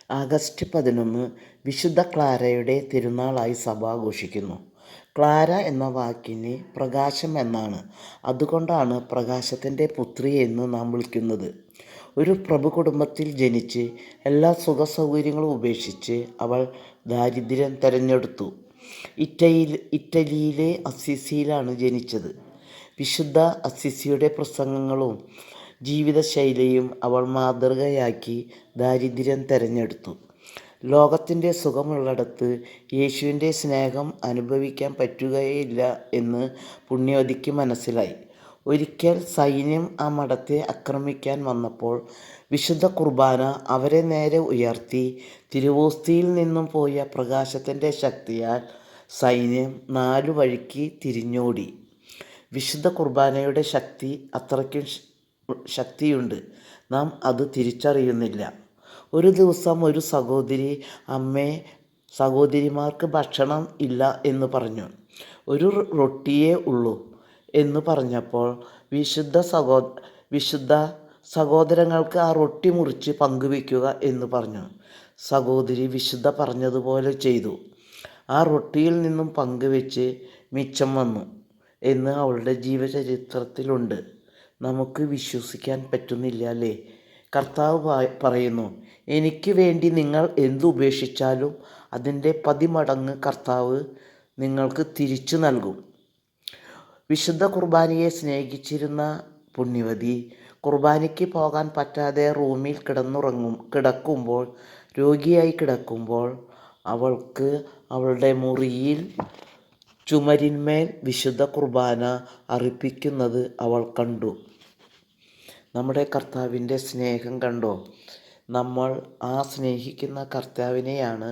August 11 വിശുദ്ധ ക്ലാരയുടെ തിരുനാളായി സഭ ആഘോഷിക്കുന്നു. ക്ലാര എന്ന വാക്കിന് പ്രകാശം എന്നാണ്. അതുകൊണ്ടാണ് പ്രകാശത്തിൻ്റെ പുത്രി എന്ന് നാം വിളിക്കുന്നത്. ഒരു പ്രഭു കുടുംബത്തിൽ ജനിച്ച് എല്ലാ സുഖസൗകര്യങ്ങളും ഉപേക്ഷിച്ച് അവൾ ദാരിദ്ര്യം തിരഞ്ഞെടുത്തു. ഇറ്റലിയിലെ അസ്സിസിയിലാണ് ജനിച്ചത്. വിശുദ്ധ അസ്സിസിയുടെ പ്രസംഗങ്ങളും ജീവിതശൈലിയും അവൾ മാതൃകയാക്കി ദാരിദ്ര്യം തിരഞ്ഞെടുത്തു. ലോകത്തിൻ്റെ സുഖമുള്ളിടത്ത് യേശുവിൻ്റെ സ്നേഹം അനുഭവിക്കാൻ പറ്റുകയില്ല എന്ന് പുണ്യവതിക്ക് മനസ്സിലായി. ഒരിക്കൽ സൈന്യം ആ മഠത്തെ ആക്രമിക്കാൻ വന്നപ്പോൾ വിശുദ്ധ കുർബാന അവരെ നേരെ ഉയർത്തി. തിരുവോസ്തിയിൽ നിന്നും പോയ പ്രകാശത്തിൻ്റെ ശക്തിയാൽ സൈന്യം 4 വഴിക്ക് തിരിഞ്ഞോടി. വിശുദ്ധ കുർബാനയുടെ ശക്തി അത്രയ്ക്കും ശക്തിയുണ്ട്. നാം അത് തിരിച്ചറിയുന്നില്ല. ഒരു ദിവസം ഒരു സഹോദരി, അമ്മേ, സഹോദരിമാർക്ക് ഭക്ഷണം ഇല്ല എന്ന് പറഞ്ഞു. ഒരു റൊട്ടിയേ ഉള്ളൂ എന്ന് പറഞ്ഞപ്പോൾ വിശുദ്ധ സഹോദരങ്ങൾക്ക് ആ റൊട്ടി മുറിച്ച് പങ്കുവയ്ക്കുക എന്ന് പറഞ്ഞു. സഹോദരി വിശുദ്ധ പറഞ്ഞതുപോലെ ചെയ്തു. ആ റൊട്ടിയിൽ നിന്നും പങ്കുവെച്ച് മിച്ചം വന്നു എന്ന് അവളുടെ ജീവചരിത്രത്തിലുണ്ട്. നമുക്ക് വിശ്വസിക്കാൻ പറ്റുന്നില്ല അല്ലേ? കർത്താവ് പറയുന്നു, എനിക്ക് വേണ്ടി നിങ്ങൾ എന്തുപേക്ഷിച്ചാലും അതിൻ്റെ 10 മടങ്ങ് കർത്താവ് നിങ്ങൾക്ക് തിരിച്ചു നൽകും. വിശുദ്ധ കുർബാനയെ സ്നേഹിച്ചിരുന്ന പുണ്യവതി കുർബാനയ്ക്ക് പോകാൻ പറ്റാതെ റൂമിൽ കിടക്കുമ്പോൾ രോഗിയായി കിടക്കുമ്പോൾ അവൾക്ക് അവളുടെ മുറിയിൽ ചുമരിന്മേൽ വിശുദ്ധ കുർബാന അർപ്പിക്കുന്നത് അവൾ കണ്ടു. നമ്മുടെ കർത്താവിൻ്റെ സ്നേഹം കണ്ടോ? നമ്മൾ ആ സ്നേഹിക്കുന്ന കർത്താവിനെയാണ്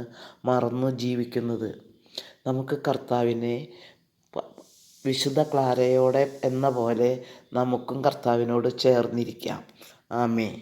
മറന്നു ജീവിക്കുന്നത്. നമുക്ക് കർത്താവിനെ വിശുദ്ധ ക്ലാരയോടെ എന്ന പോലെ നമുക്കും കർത്താവിനോട് ചേർന്നിരിക്കാം. ആമേൻ.